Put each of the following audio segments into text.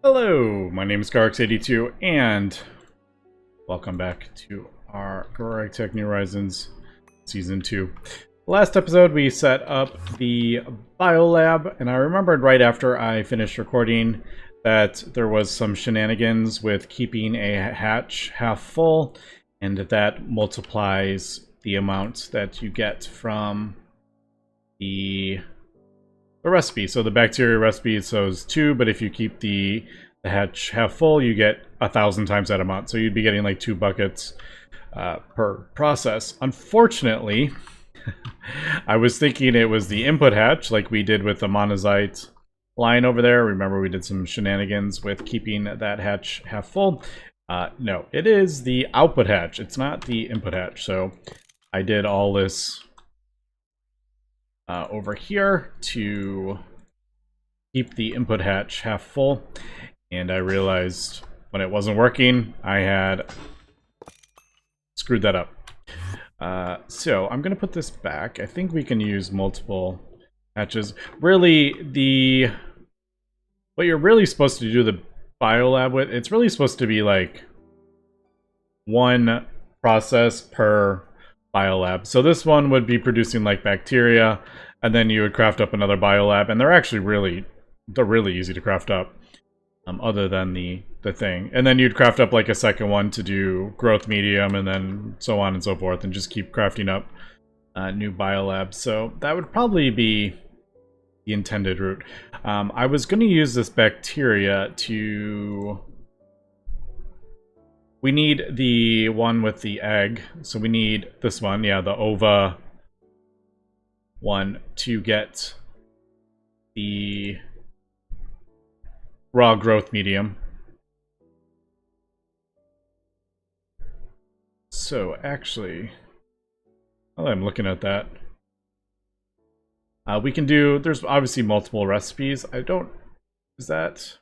Hello, my name is GregTech, and welcome back to our GregTech New Horizons Season 2. Last episode, we set up the biolab, and I remembered right after I finished recording that there was some shenanigans with keeping a hatch half full, and that multiplies the amount that you get from the recipe. So the bacteria recipe shows 2, but if you keep the hatch half full, you get 1,000 times that amount. So you'd be getting like 2 buckets per process. Unfortunately, I was thinking it was the input hatch, like we did with the monazite line over there. Remember, we did some shenanigans with keeping that hatch half full. No, it is the output hatch. It's not the input hatch. So I did all this over here to keep the input hatch half full, and I realized when it wasn't working, I had screwed that up. So I'm gonna put this back. I think we can use multiple hatches. Really, what you're really supposed to do the biolab with, it's really supposed to be like 1 process per biolab. So this one would be producing like bacteria, and then you would craft up another biolab, and they're actually really easy to craft up, other than the thing. And then you'd craft up like a second one to do growth medium, and then so on and so forth, and just keep crafting up new biolabs. So that would probably be the intended route. I was going to use this bacteria to... We need the one with the egg, so we need this one, yeah, the ova one, to get the raw growth medium. So actually, while I'm looking at that, we can do, there's obviously multiple recipes. Is that...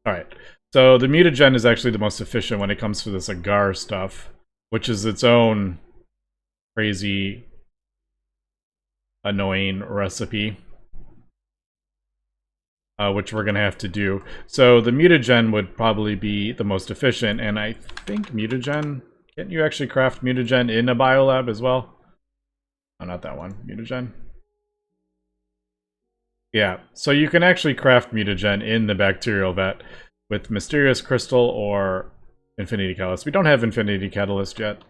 Alright, so the mutagen is actually the most efficient when it comes to this agar stuff, which is its own crazy, annoying recipe, which we're going to have to do. So the mutagen would probably be the most efficient, and I think mutagen... Can't you actually craft mutagen in a biolab as well? Oh, not that one. Mutagen. Yeah, so you can actually craft mutagen in the bacterial vat with Mysterious Crystal or Infinity Catalyst. We don't have Infinity Catalyst yet.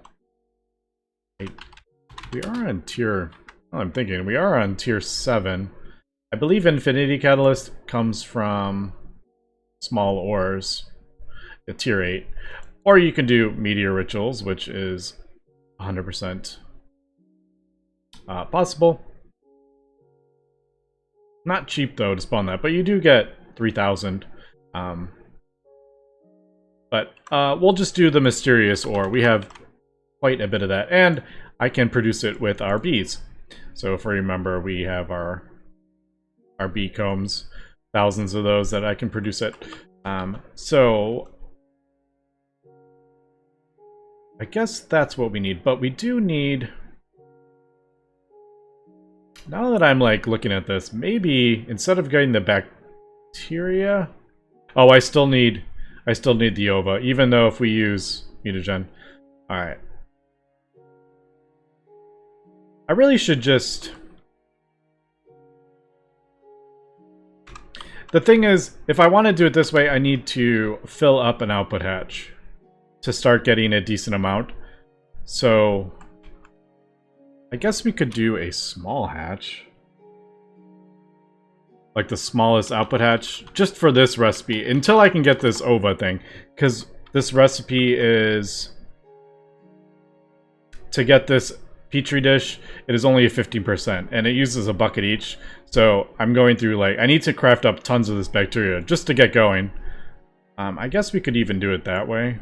We are on tier... Well, I'm thinking, we are on tier 7. I believe Infinity Catalyst comes from small ores at tier 8. Or you can do Meteor Rituals, which is 100% possible. Not cheap, though, to spawn that, but you do get 3,000. But we'll just do the Mysterious Ore. We have quite a bit of that, and I can produce it with our bees. So if we remember, we have our bee combs, thousands of those that I can produce it. So I guess that's what we need, but we do need... Now that I'm like looking at this, maybe instead of getting the bacteria... Oh, I still need the ova, even though if we use mutagen. Alright. I really should just... The thing is, if I want to do it this way, I need to fill up an output hatch to start getting a decent amount. So I guess we could do a small hatch, like the smallest output hatch, just for this recipe until I can get this ova thing, because this recipe is to get this petri dish, it is only a 15% and it uses a bucket each. So I'm going through, like, I need to craft up tons of this bacteria just to get going. I guess we could even do it that way.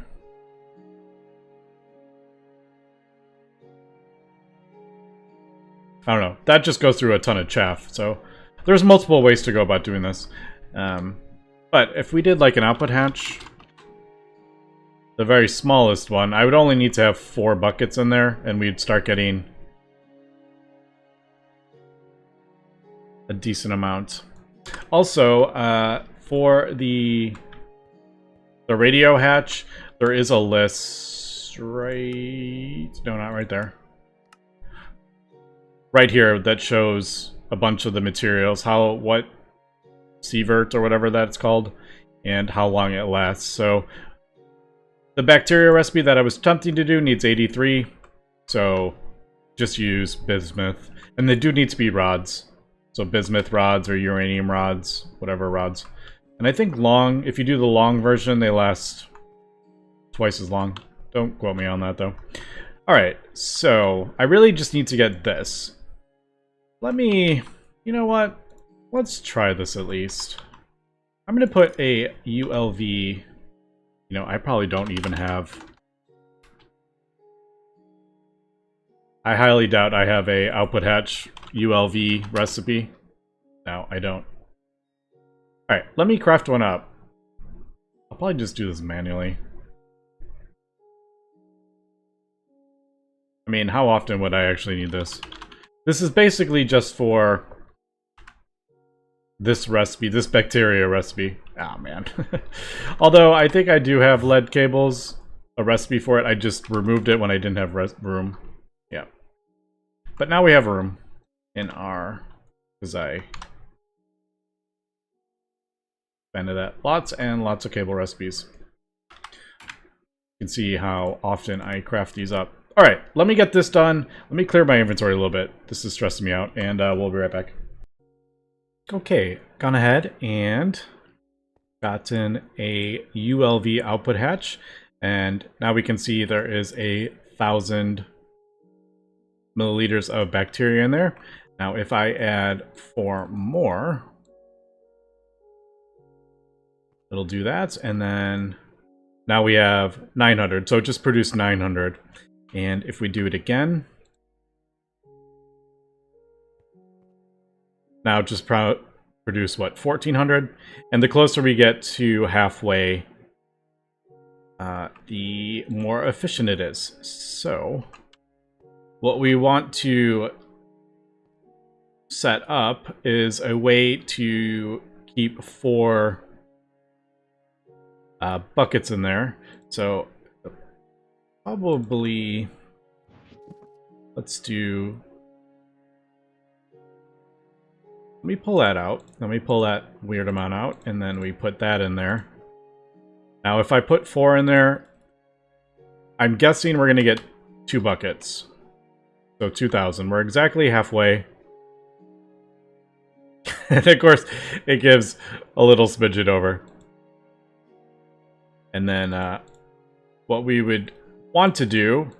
I don't know. That just goes through a ton of chaff. So there's multiple ways to go about doing this. But if we did like an output hatch, the very smallest one, I would only need to have 4 buckets in there, and we'd start getting a decent amount. Also, for the the radio hatch, there is a list right... No, not right there. Right here that shows a bunch of the materials, what sievert or whatever that's called, and how long it lasts. So the bacteria recipe that I was attempting to do needs 83, so just use bismuth. And they do need to be rods. So bismuth rods or uranium rods, whatever rods. And I think if you do the long version, they last twice as long. Don't quote me on that, though. Alright, so I really just need to get this. You know what? Let's try this at least. I'm going to put a ULV. You know, I probably don't even have... I highly doubt I have a output hatch ULV recipe. No, I don't. Alright, let me craft one up. I'll probably just do this manually. I mean, how often would I actually need this? This is basically just for this recipe, this bacteria recipe. Ah, man. Although, I think I do have lead cables, a recipe for it. I just removed it when I didn't have room. Yeah. But now we have room in our... Because I expanded that. Lots and lots of cable recipes. You can see how often I craft these up. Alright, let me get this done. Let me clear my inventory a little bit. This is stressing me out, and we'll be right back. Okay, gone ahead and gotten a ULV output hatch, and now we can see there is 1,000 milliliters of bacteria in there. Now if I add 4 more, it'll do that, and then now we have 900, so it just produced 900. And if we do it again, now just produce what, 1400? And the closer we get to halfway, the more efficient it is. So what we want to set up is a way to keep 4 buckets in there. So probably let's do... Let me pull that out. Let me pull that weird amount out, and then we put that in there. Now if I put 4 in there, I'm guessing we're going to get 2 buckets. So 2,000. We're exactly halfway. And of course, it gives a little smidget over. And then what we would want to do,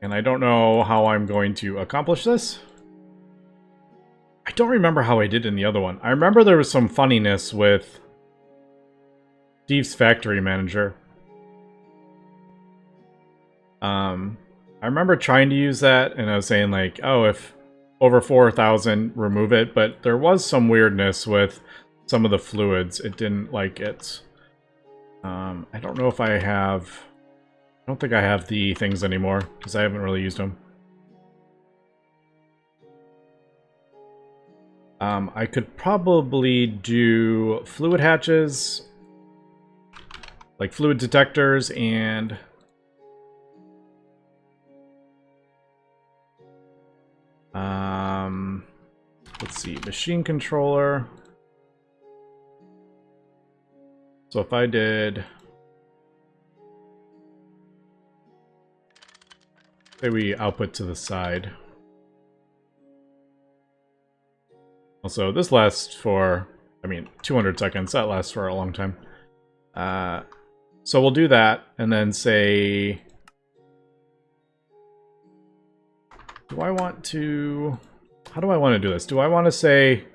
and I don't know how I'm going to accomplish this. I don't remember how I did in the other one. I remember there was some funniness with Steve's Factory Manager. I remember trying to use that, and I was saying like, oh, if over 4,000, remove it. But there was some weirdness with some of the fluids. It didn't like it. I don't know if I have... I don't think I have the things anymore, because I haven't really used them. I could probably do fluid hatches, like fluid detectors, and let's see, machine controller. So if I did, say we output to the side. Also, this lasts for, 200 seconds. That lasts for a long time. So we'll do that, and then say... Do I want to... How do I want to do this? Do I want to say...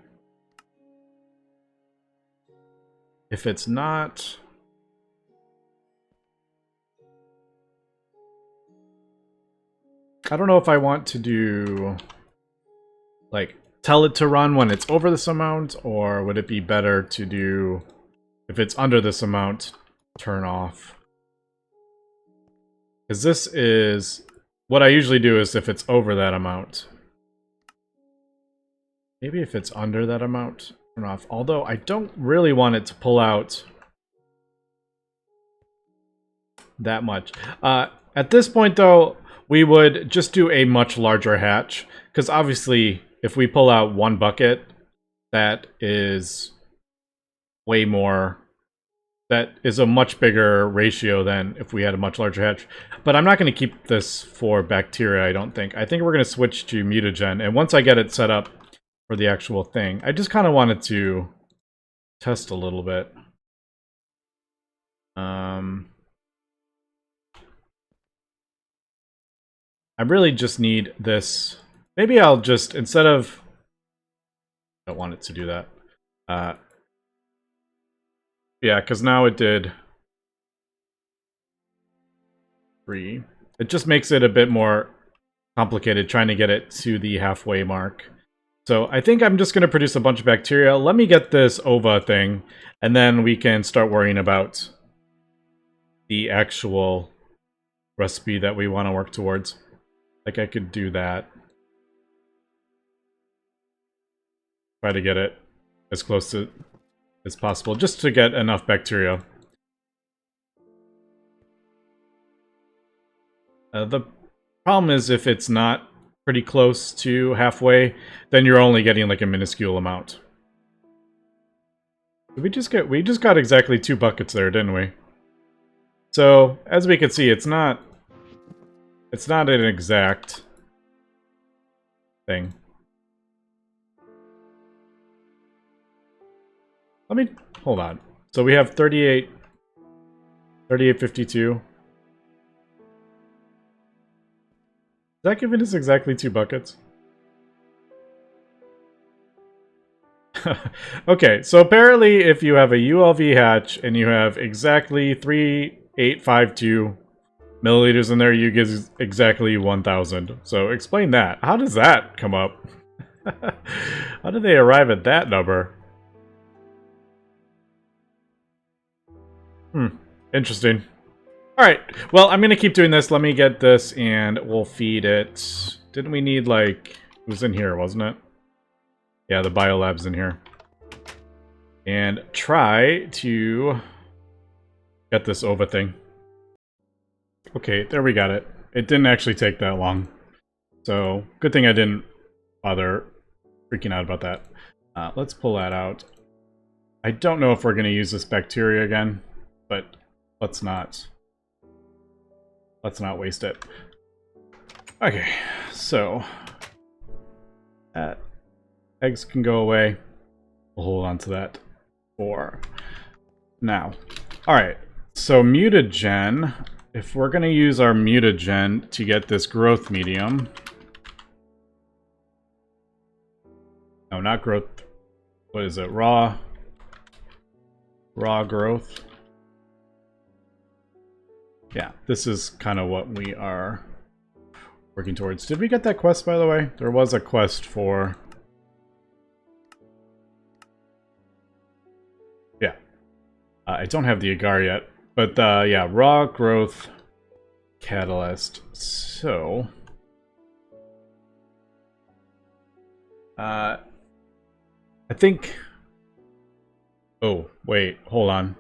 If it's not... I don't know if I want to do... Like... Tell it to run when it's over this amount, or would it be better to do, if it's under this amount, turn off? Because this is, what I usually do is if it's over that amount. Maybe if it's under that amount, turn off. Although I don't really want it to pull out that much. At this point, though, we would just do a much larger hatch, because obviously, if we pull out one bucket, that is way more... That is a much bigger ratio than if we had a much larger hatch. But I'm not going to keep this for bacteria, I don't think. I think we're going to switch to mutagen. And once I get it set up for the actual thing, I just kind of wanted to test a little bit. I really just need this. Maybe I'll just, instead of... I don't want it to do that. Yeah, because now it did 3. It just makes it a bit more complicated trying to get it to the halfway mark. So I think I'm just going to produce a bunch of bacteria. Let me get this ova thing, and then we can start worrying about the actual recipe that we want to work towards. Like, I could do that. Try to get it as close to as possible, just to get enough bacteria. The problem is if it's not pretty close to halfway, then you're only getting like a minuscule amount. Did we just got exactly 2 buckets there, didn't we? So, as we can see, it's not an exact thing. Let me, hold on. So we have 38.52. Is that giving us exactly 2 buckets? Okay, so apparently if you have a ULV hatch and you have exactly 3852 milliliters in there, you get exactly 1000. So explain that. How does that come up? How did they arrive at that number? Interesting. Alright, well, I'm gonna keep doing this. Let me get this, and we'll feed it. Didn't we need, like... It was in here, wasn't it? Yeah, the biolab's in here. And try to get this ova thing. Okay, there we got it. It didn't actually take that long. So, good thing I didn't bother freaking out about that. Let's pull that out. I don't know if we're gonna use this bacteria again, but let's not waste it. Okay, so that eggs can go away. We'll hold on to that for now. Alright, so mutagen. If we're going to use our mutagen to get this growth medium... No, not growth. What is it? Raw growth. Yeah, this is kind of what we are working towards. Did we get that quest, by the way? There was a quest for... Yeah. I don't have the agar yet. But, yeah, raw growth catalyst. So... I think... Oh, wait, hold on.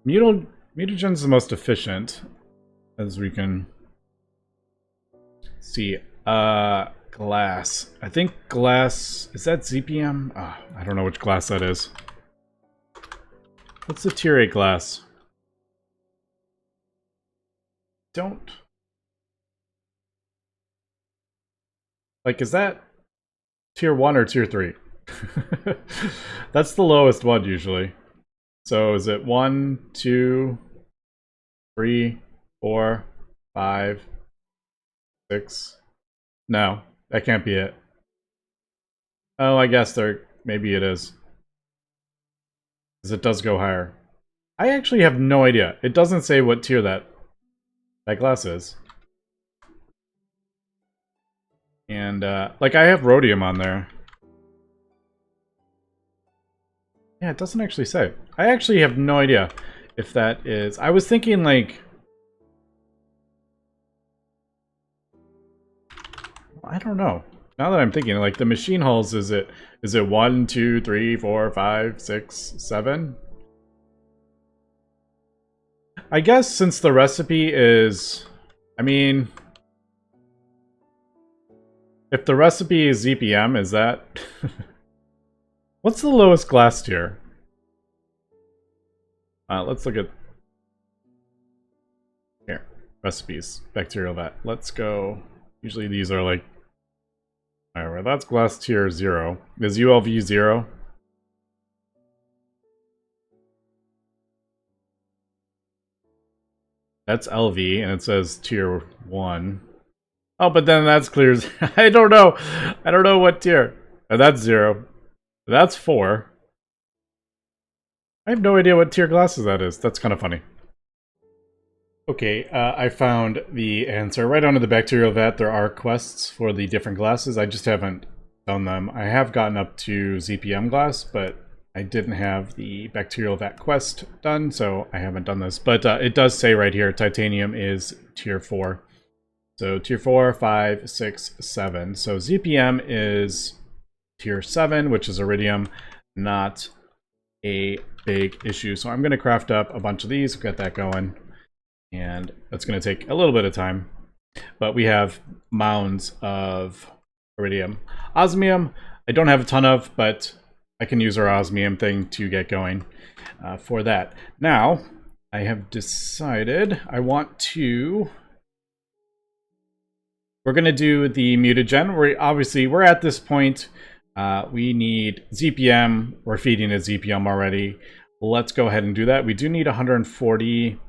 Mutagen's the most efficient, as we can see. Glass. I think glass... Is that ZPM? Oh, I don't know which glass that is. What's the tier 8 glass? Don't... Like, is that tier 1 or tier 3? That's the lowest one, usually. So, is it 1, 2, 3, 4, 5, 6? No, that can't be it. Oh, I guess maybe it is. Because it does go higher. I actually have no idea. It doesn't say what tier that glass is. And, like, I have rhodium on there. Yeah, it doesn't actually say. I actually have no idea if that is... I was thinking, like... I don't know. Now that I'm thinking, like, the machine hulls, is it 1, 2, 3, 4, 5, 6, 7? I guess since the recipe is... I mean... If the recipe is ZPM, is that... What's the lowest glass tier? Let's look at... Here. Recipes. Bacterial vat. Let's go... Usually these are like... Alright, that's glass tier 0. Is ULV 0? That's LV, and it says tier 1. Oh, but then that's clear. I don't know. I don't know what tier. Oh, that's 0. That's 4. I have no idea what tier glasses that is. That's kind of funny. Okay, I found the answer. Right under the bacterial vat, there are quests for the different glasses. I just haven't done them. I have gotten up to ZPM glass, but I didn't have the bacterial vat quest done, so I haven't done this. But it does say right here, titanium is tier 4. So tier 4, 5, 6, 7. So ZPM is tier 7, which is iridium, not a big issue. So I'm going to craft up a bunch of these, get that going. And that's going to take a little bit of time. But we have mounds of iridium. Osmium, I don't have a ton of, but I can use our osmium thing to get going for that. Now, I have decided I want to... We're going to do the mutagen. We're at this point. We need ZPM. We're feeding it ZPM already. Let's go ahead and do that. We do need 140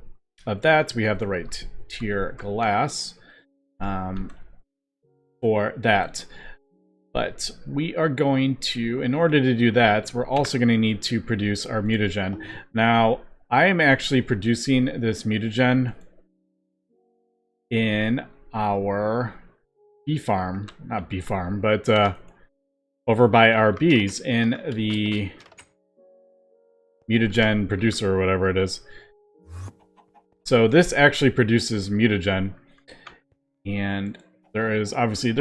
of that. We have the right tier glass for that. But we are going to, in order to do that, we're also going to need to produce our mutagen. Now, I am actually producing this mutagen in our bee farm. Not bee farm, but over by our bees in the mutagen producer or whatever it is. So this actually produces mutagen, and there's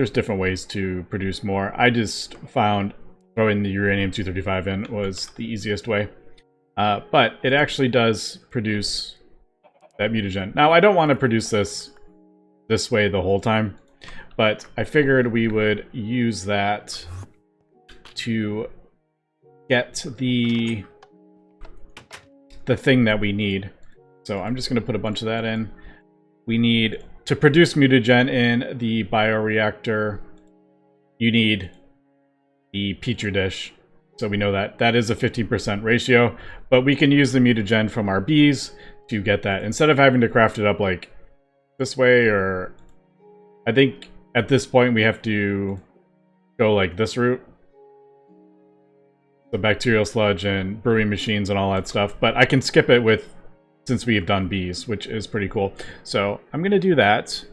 different ways to produce more. I just found throwing the uranium-235 in was the easiest way. But it actually does produce that mutagen. Now, I don't want to produce this way the whole time, but I figured we would use that to get the thing that we need. So I'm just going to put a bunch of that in. We need to produce mutagen in the bioreactor. You need the petri dish. So we know that that is a 50% ratio, but we can use the mutagen from our bees to get that instead of having to craft it up like this way, or I think at this point we have to go like this route. The bacterial sludge and brewing machines and all that stuff, but I can skip it since we've done bees, which is pretty cool. So I'm going to do that.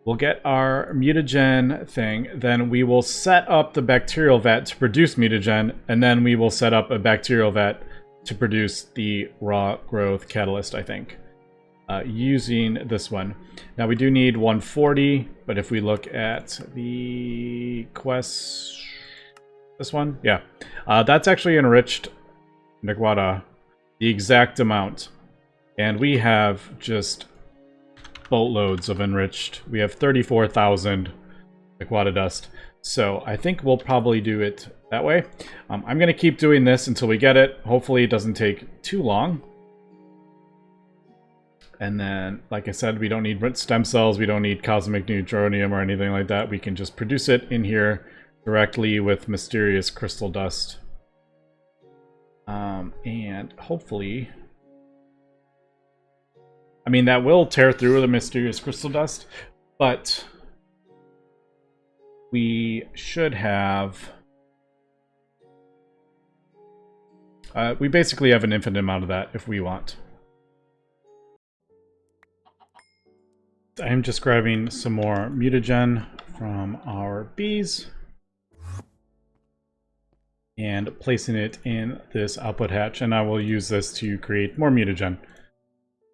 We'll get our mutagen thing, then we will set up the bacterial vat to produce mutagen, and then we will set up a bacterial vat to produce the raw growth catalyst, I think, using this one. Now we do need 140, but if we look at the quest, this one, yeah, that's actually enriched Nagwada, the exact amount. And we have just boatloads of enriched. We have 34,000 Nagwada dust. So I think we'll probably do it that way. I'm going to keep doing this until we get it. Hopefully it doesn't take too long. And then, like I said, we don't need stem cells. We don't need cosmic neutronium or anything like that. We can just produce it in here directly with mysterious crystal dust. And hopefully... I mean, that will tear through the mysterious crystal dust, but we should have... we basically have an infinite amount of that if we want. I'm just grabbing some more mutagen from our bees and placing it in this output hatch, and I will use this to create more mutagen.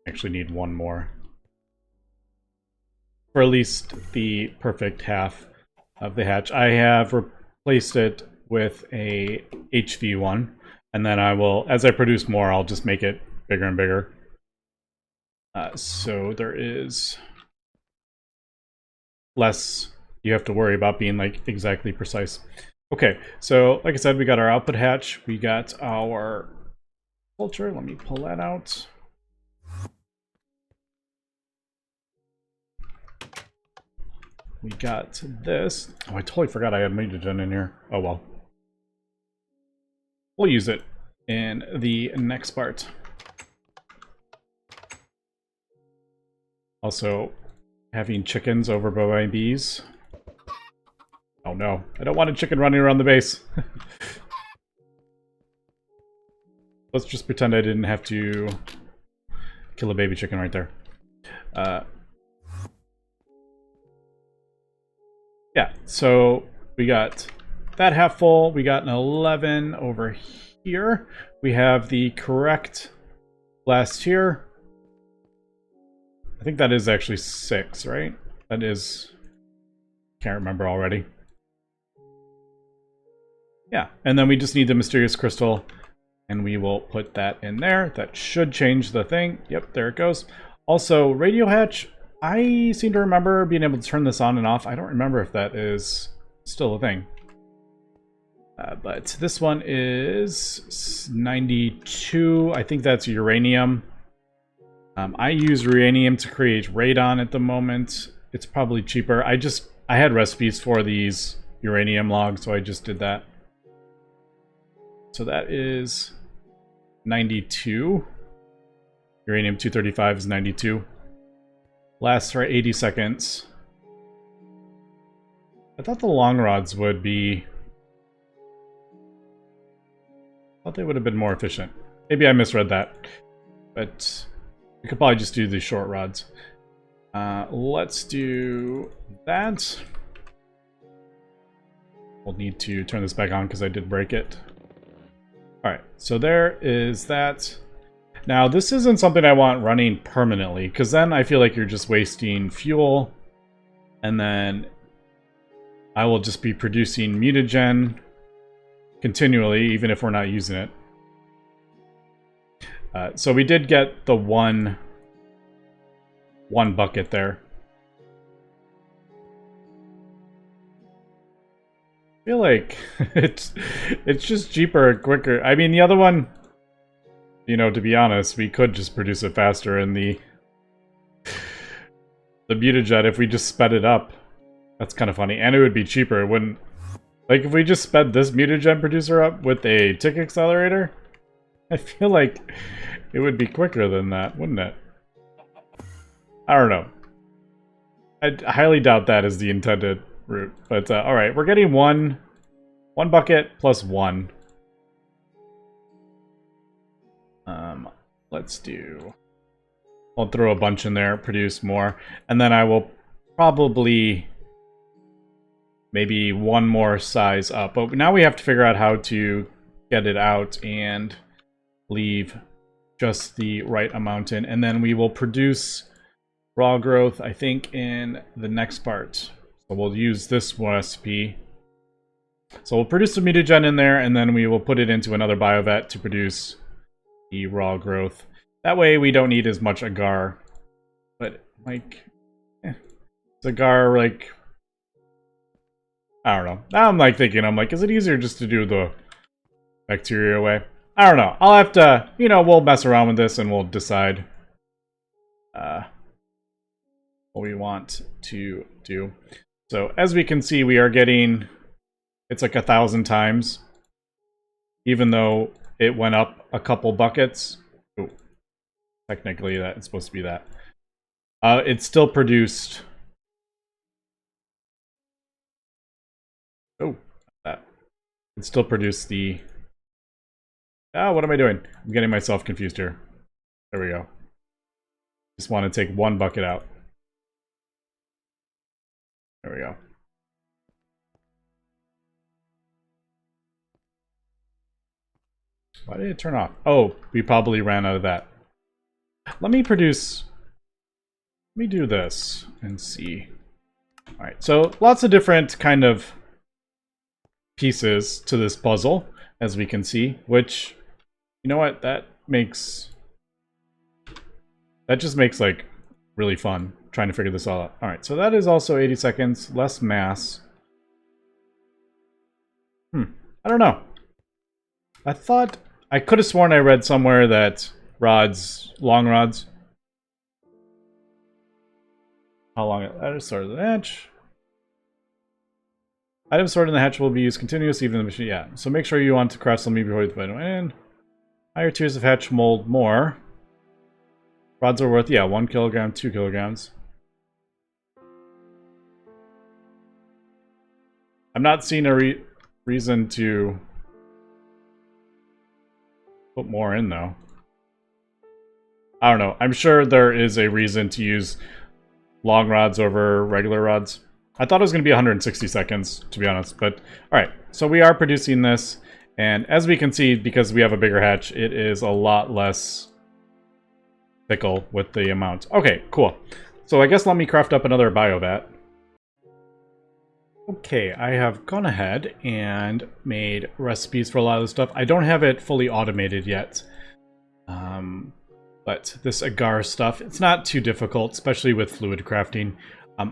Actually need one more for at least the perfect half of the hatch. I have replaced it with a HV1, and then I will, as I produce more, I'll just make it bigger and bigger. So there is less you have to worry about being like exactly precise. Okay, so like I said, we got our output hatch, we got our culture. Let me pull that out. We got this. Oh, I totally forgot I had mutagen in here. Oh well. We'll use it in the next part. Also, having chickens over by my bees. Oh no, I don't want a chicken running around the base. Let's just pretend I didn't have to kill a baby chicken right there. Yeah, so we got that half full. We got an 11 over here. We have the correct blast here. I think that is actually 6, right? That is... Can't remember already. Yeah, and then we just need the mysterious crystal, and we will put that in there. That should change the thing. Yep, there it goes. Also, radio hatch, I seem to remember being able to turn this on and off. I don't remember if that is still a thing. But this one is 92. I think that's uranium. I use uranium to create radon at the moment. It's probably cheaper. I had recipes for these uranium logs, so I just did that. So that is 92. Uranium-235 is 92. Lasts for 80 seconds. I thought the long rods would be... I thought they would have been more efficient. Maybe I misread that. But we could probably just do the short rods. Let's do that. We'll need to turn this back on because I did break it. Alright, so there is that. Now, this isn't something I want running permanently, because then I feel like you're just wasting fuel, and then I will just be producing mutagen continually, even if we're not using it. So we did get the one bucket there. I feel like it's just cheaper and quicker. I mean, the other one, you know, to be honest, we could just produce it faster in the mutagen if we just sped it up. That's kind of funny, and it would be cheaper. It wouldn't, like, if we just sped this mutagen producer up with a tick accelerator, I feel like it would be quicker than that, wouldn't it? I don't know. I highly doubt that is the intended route. But alright, we're getting one bucket plus 1. Let's do... I'll throw a bunch in there, produce more, and then I will probably maybe one more size up. But now we have to figure out how to get it out and leave just the right amount in, and then we will produce raw growth, I think, in the next part. So we'll use this recipe. So we'll produce some mutagen in there, and then we will put it into another biovet to produce the raw growth. That way we don't need as much agar. But, like, it's agar, like, I don't know. Now I'm, like, thinking, I'm like, is it easier just to do the bacteria way? I don't know. I'll have to, you know, we'll mess around with this and we'll decide what we want to do. So as we can see, we are getting, it's like 1,000 times, even though it went up a couple buckets. Ooh, technically that's supposed to be that. It still produced, oh, that. It still produced the, what am I doing? I'm getting myself confused here. There we go. Just want to take one bucket out. There we go. Why did it turn off? Oh, we probably ran out of that. Let me do this and see. Alright, so lots of different kind of pieces to this puzzle, as we can see, which, you know what, that makes That just makes, like, really fun trying to figure this all out. Alright, so that is also 80 seconds, less mass. I don't know. I could have sworn I read somewhere that long rods. How long? That is sort of the hatch. Items stored in the hatch will be used continuously, even in the machine. Yeah, so make sure you want to craft some before you put them in. Higher tiers of hatch mold more. Rods are worth, yeah, 1 kilogram, 2 kilograms. I'm not seeing a reason to put more in, though. I don't know. I'm sure there is a reason to use long rods over regular rods. I thought it was going to be 160 seconds, to be honest. But, alright. So we are producing this. And as we can see, because we have a bigger hatch, it is a lot less fickle with the amount. Okay, cool. So I guess let me craft up another biovat. Okay, I have gone ahead and made recipes for a lot of this stuff. I don't have it fully automated yet. But this agar stuff, it's not too difficult, especially with fluid crafting.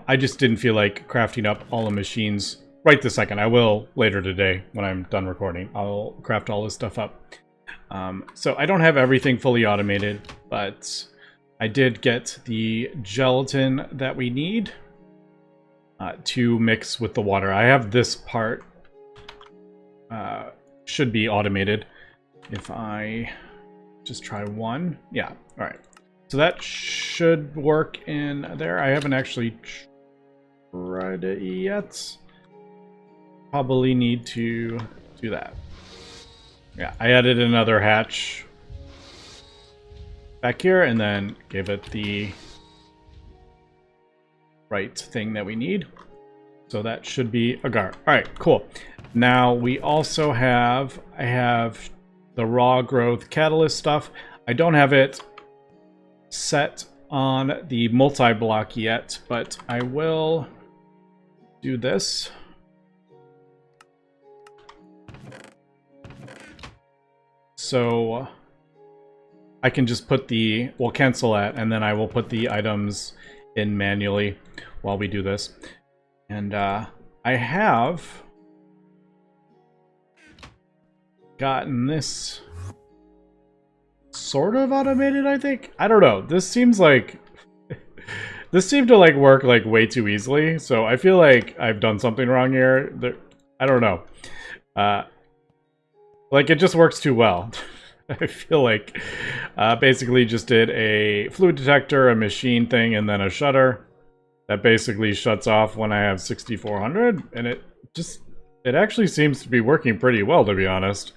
I just didn't feel like crafting up all the machines right this second. I will later today when I'm done recording. I'll craft all this stuff up. So I don't have everything fully automated, but I did get the gelatin that we need to mix with the water. I have this part. Should be automated. If I just try one. Yeah, alright. So that should work in there. I haven't actually tried it yet. Probably need to do that. Yeah, I added another hatch back here and then gave it the right thing that we need. So that should be agar. Alright, cool. Now we also have, I have the raw growth catalyst stuff. I don't have it set on the multi-block yet, but I will do this. So I can just put we'll cancel that, and then I will put the items in manually while we do this. And I have gotten this sort of automated, I think. I don't know. This seems like this seemed to like work like way too easily. So I feel like I've done something wrong here. I don't know. Like it just works too well. I feel like basically just did a fluid detector, a machine thing, and then a shutter that basically shuts off when I have 6400, and it actually seems to be working pretty well, to be honest.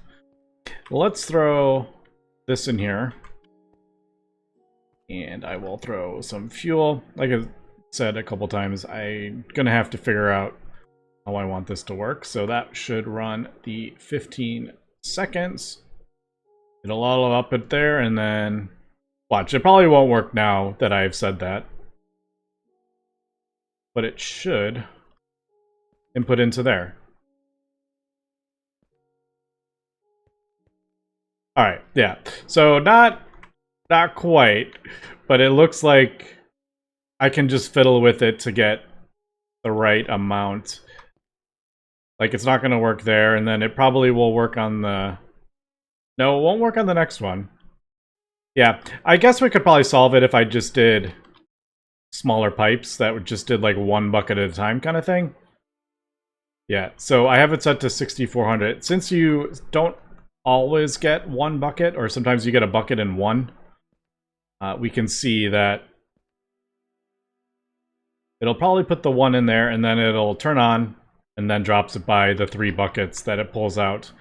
Let's throw this in here. And I will throw some fuel. Like I said a couple times, I'm gonna have to figure out how I want this to work. So that should run the 15 seconds. It'll all up it there, and then watch. It probably won't work now that I've said that. But it should input into there. Alright, yeah. So not quite, but it looks like I can just fiddle with it to get the right amount. Like it's not going to work there, and then it probably will work on the... No, it won't work on the next one. Yeah, I guess we could probably solve it if I just did smaller pipes that would just did like one bucket at a time kind of thing. Yeah, so I have it set to 6400. Since you don't always get one bucket, or sometimes you get a bucket in one, we can see that it'll probably put the one in there, and then it'll turn on, and then drops it by the 3 buckets that it pulls out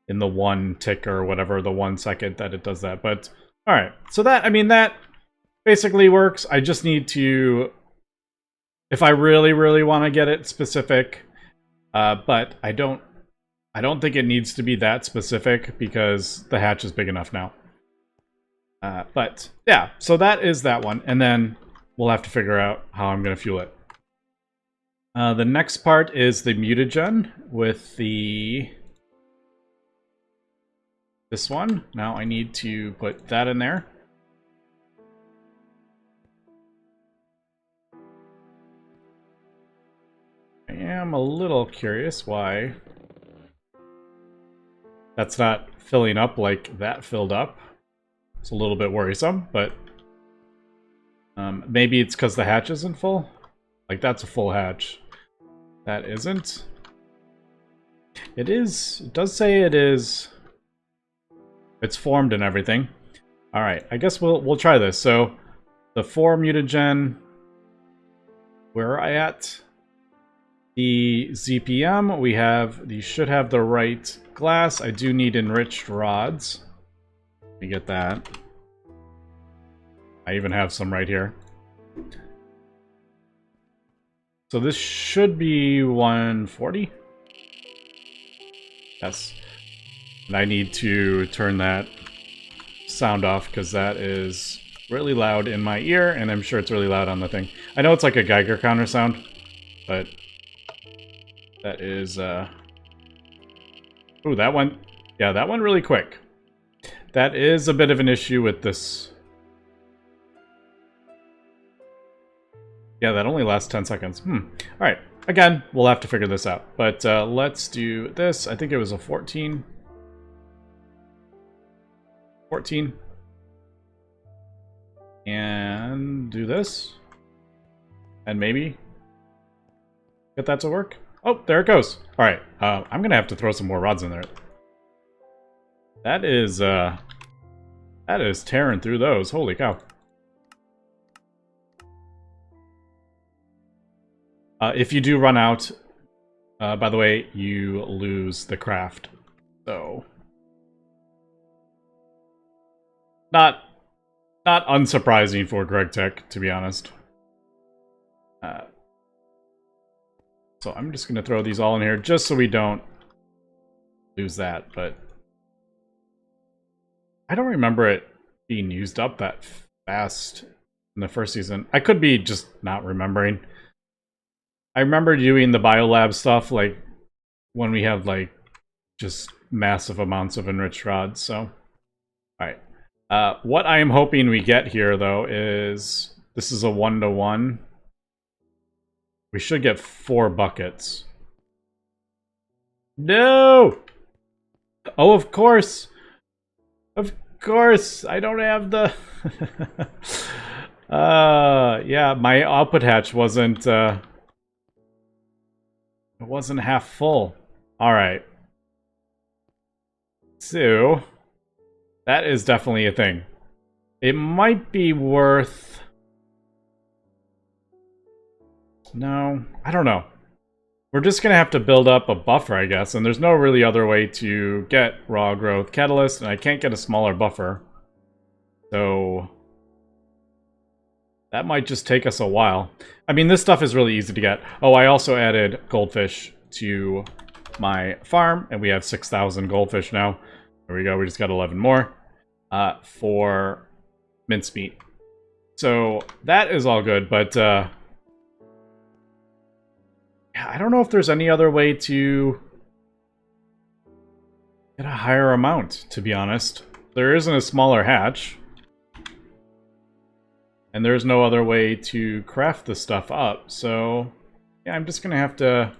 in the 1 tick or whatever, the 1 second that it does that. But, alright, so that, I mean, that basically works. I just need to, if I really, really want to get it specific, but I don't think it needs to be that specific because the hatch is big enough now. But yeah, so that is that one, and then we'll have to figure out how I'm going to fuel it. The next part is the mutagen with this one. Now I need to put that in there. am a little curious why that's not filling up like that filled up. It's a little bit worrisome, but maybe it's because the hatch isn't full. Like, that's a full hatch. That isn't. It is. It does say it is. It's formed and everything. All right, I guess we'll try this. So, the 4 mutagen. Where are I at? The ZPM. We have. These should have the right glass. I do need enriched rods. Let me get that. I even have some right here. So this should be 140. Yes. And I need to turn that sound off because that is really loud in my ear, and I'm sure it's really loud on the thing. I know it's like a Geiger counter sound, but that is ooh, that one. Yeah, that went really quick. That is a bit of an issue with this. Yeah, that only lasts 10 seconds. Alright. Again, we'll have to figure this out. But let's do this. I think it was a 14. 14. And do this. And maybe get that to work. Oh, there it goes. Alright. I'm going to have to throw some more rods in there. That is tearing through those. Holy cow. If you do run out, by the way, you lose the craft. So, not unsurprising for GregTech, to be honest. So I'm just going to throw these all in here just so we don't lose that. But I don't remember it being used up that fast in the first season. I could be just not remembering. I remember doing the biolab stuff, like, when we have, like, just massive amounts of enriched rods, so. Alright. What I am hoping we get here, though, is... This is a 1-to-1. We should get 4 buckets. No! Oh, of course! Of course! I don't have the... yeah, my output hatch wasn't, it wasn't half full. Alright. So, that is definitely a thing. It might be worth... No, I don't know. We're just gonna have to build up a buffer, I guess, and there's no really other way to get raw growth catalyst, and I can't get a smaller buffer. So... that might just take us a while. I mean, this stuff is really easy to get. Oh, I also added goldfish to my farm, and we have 6,000 goldfish now. There we go, we just got 11 more for mincemeat. So that is all good, but yeah, I don't know if there's any other way to get a higher amount, to be honest. There isn't a smaller hatch. And there's no other way to craft the stuff up, so yeah, I'm just gonna have to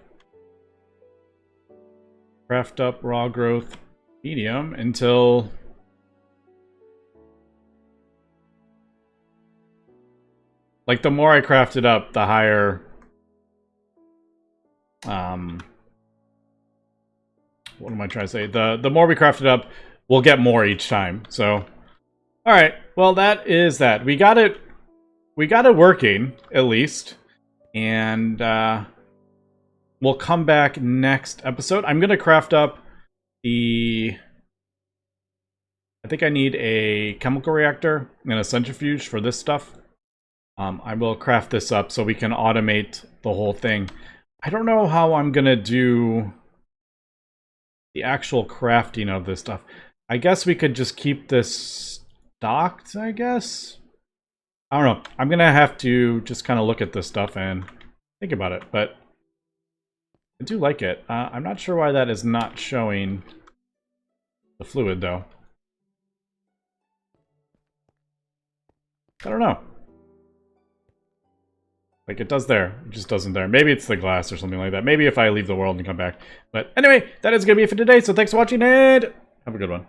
craft up raw growth medium until... like, the more I craft it up, the higher... what am I trying to say? The more we craft it up, we'll get more each time, so... Alright, well, that is that. We got it working, at least. And we'll come back next episode. I'm going to craft up the... I think I need a chemical reactor and a centrifuge for this stuff. I will craft this up so we can automate the whole thing. I don't know how I'm going to do the actual crafting of this stuff. I guess we could just keep this stocked, I guess? I don't know. I'm going to have to just kind of look at this stuff and think about it, but I do like it. I'm not sure why that is not showing the fluid, though. I don't know. Like it does there. It just doesn't there. Maybe it's the glass or something like that. Maybe if I leave the world and come back. But anyway, that is going to be it for today. So thanks for watching and have a good one.